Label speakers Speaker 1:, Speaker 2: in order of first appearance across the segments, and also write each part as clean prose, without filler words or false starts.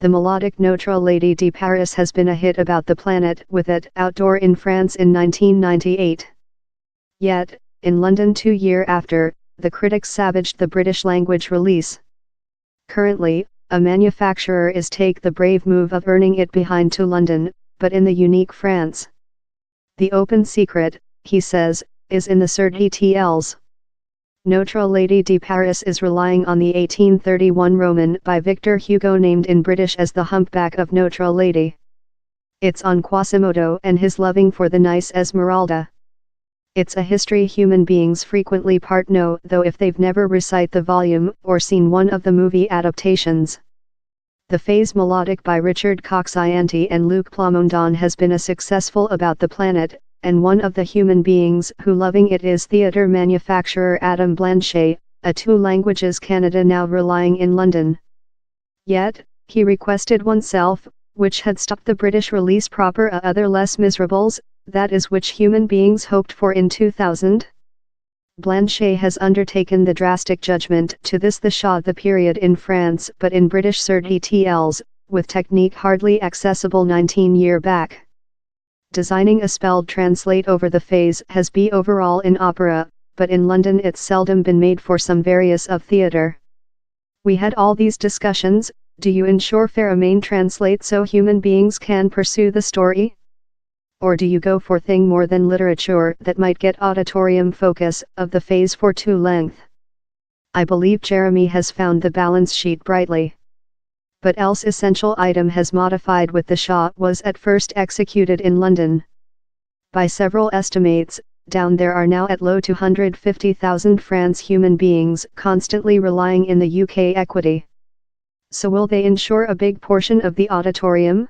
Speaker 1: The melodic Notre Dame de Paris has been a hit about the planet with it outdoor in France in 1998. Yet, in London 2 years after, the critics savaged the British language release. Currently, a manufacturer is take the brave move of earning it behind to London, but in the unique France. The open secret, he says, is in the Surtitles. Notre Dame de Paris is relying on the 1831 Roman by Victor Hugo named in British as the Humpback of Notre Dame. It's on Quasimodo and his loving for the nice Esmeralda. It's a history human beings frequently part know though if they've never recite the volume or seen one of the movie adaptations. The phase Melodic by Richard Coxswain and Luc Plamondon has been a successful about the planet, and one of the human beings who loving it is theatre manufacturer Adam Blanchet, a 2 languages Canada now relying in London. Yet, he requested oneself, which had stopped the British release proper a other less miserables, that is which human beings hoped for in 2000. Blanchet has undertaken the drastic judgment to this the Shah the period in France but in British Surtitles, with technique hardly accessible 19 years back. Designing a spelled translate over the phase has been overall in opera, but in London it's seldom been made for some various of theatre. We had all these discussions, do you ensure Fairamain translate so human beings can pursue the story? Or do you go for thing more than literature that might get auditorium focus of the phase for too length? I believe Jeremy has found the balance sheet brightly. But else essential item has modified with the Shah was at first executed in London. By several estimates, down there are now at low 250,000 France human beings constantly relying in the UK equity. So will they ensure a big portion of the auditorium?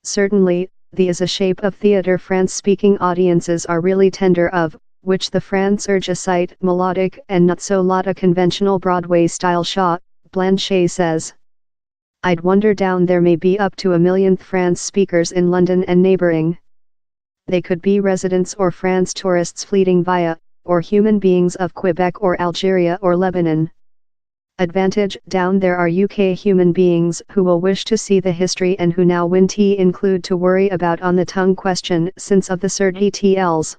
Speaker 1: Certainly, the is a shape of theatre France-speaking audiences are really tender of, which the France urge a sight melodic and not so lot a conventional Broadway-style Shah, Blanchet says. I'd wonder down there may be up to 1 million France speakers in London and neighbouring. They could be residents or France tourists fleeting via, or human beings of Quebec or Algeria or Lebanon. Advantage down there are UK human beings who will wish to see the history and who now win tea include to worry about on the tongue question since of the Surtitles.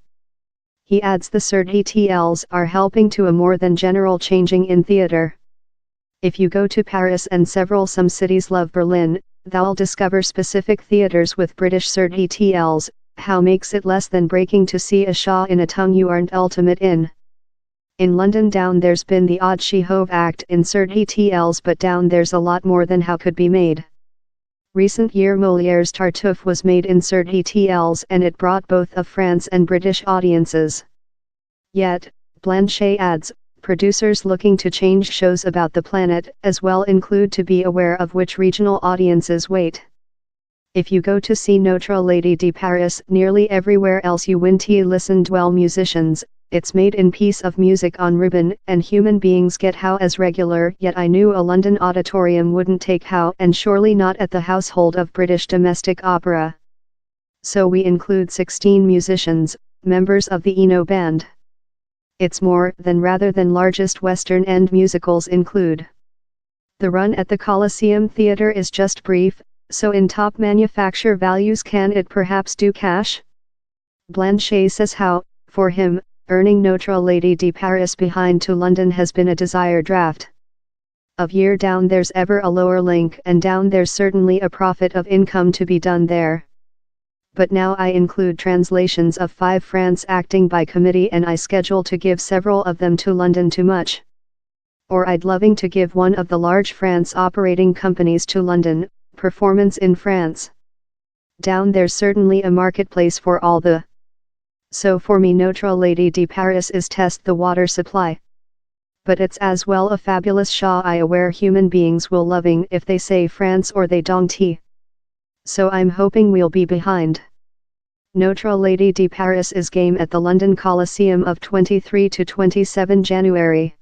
Speaker 1: He adds the Surtitles are helping to a more than general changing in theatre. If you go to Paris and some cities love Berlin, thou'll discover specific theatres with British Surtitles, how makes it less than breaking to see a Shah in a tongue you aren't ultimate in. In London down there's been the odd Chekhov act in Surtitles but down there's a lot more than how could be made. Recent year Molière's Tartuffe was made in Surtitles and it brought both of France and British audiences. Yet, Blanchet adds, producers looking to change shows about the planet as well include to be aware of which regional audiences wait. If you go to see Notre Dame de Paris nearly everywhere else you win tea listened well musicians, it's made in piece of music on ribbon and human beings get how as regular yet I knew a London auditorium wouldn't take how and surely not at the household of British domestic opera. So we include 16 musicians, members of the Eno band. It's more than rather than largest Western End musicals include. The run at the Coliseum Theatre is just brief, so in top manufacture values can it perhaps do cash? Blanchet says how, for him, earning Notre Dame de Paris behind to London has been a desired draft. Of year down there's ever a lower link and down there's certainly a profit of income to be done there. But now I include translations of 5 France acting by committee and I schedule to give several of them to London too much. Or I'd loving to give one of the large France operating companies to London, performance in France. Down there's certainly a marketplace for all the. So for me Notre Dame de Paris is test the water supply. But it's as well a fabulous Shah I aware human beings will loving if they say France or they don't. So I'm hoping we'll be behind. Notre Dame de Paris is game at the London Coliseum of 23 to 27 January.